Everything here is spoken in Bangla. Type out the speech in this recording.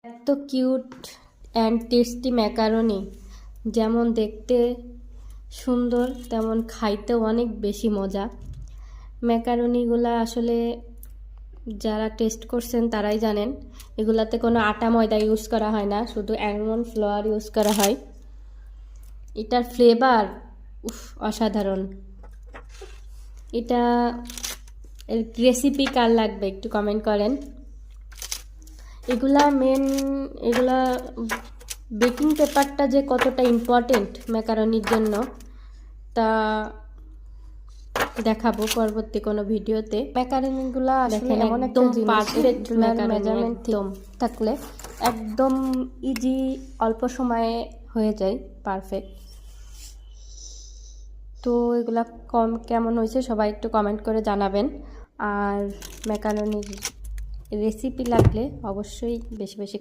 এত কিউট অ্যান্ড টেস্টি ম্যাকারনি, যেমন দেখতে সুন্দর তেমন খাইতেও অনেক বেশি মজা। ম্যাকারনিগুলা আসলে যারা টেস্ট করছেন তারাই জানেন, এগুলাতে কোনো আটা ময়দা ইউজ করা হয় না, শুধু অ্যালমন্ড ফ্লাওয়ার ইউজ করা হয়। এটার ফ্লেভার অসাধারণ। এটা রেসিপি কার লাগবে একটু কমেন্ট করেন। এগুলা বেকিং পেপারটা যে কতটা ইম্পর্টেন্ট ম্যাকারনির জন্য তা দেখাবো পরবর্তী কোনো ভিডিওতে। ম্যাকারনিগুলা দেখেন এমন একটা পারফেক্ট মেজারমেন্ট থাকলে একদম ইজি, অল্প সময়ে হয়ে যায় পারফেক্ট। তো এগুলা কেমন হয়েছে সবাই একটু কমেন্ট করে জানাবেন। আর ম্যাকারনির রেসিপি লাগলে অবশ্যই বেশি বেশি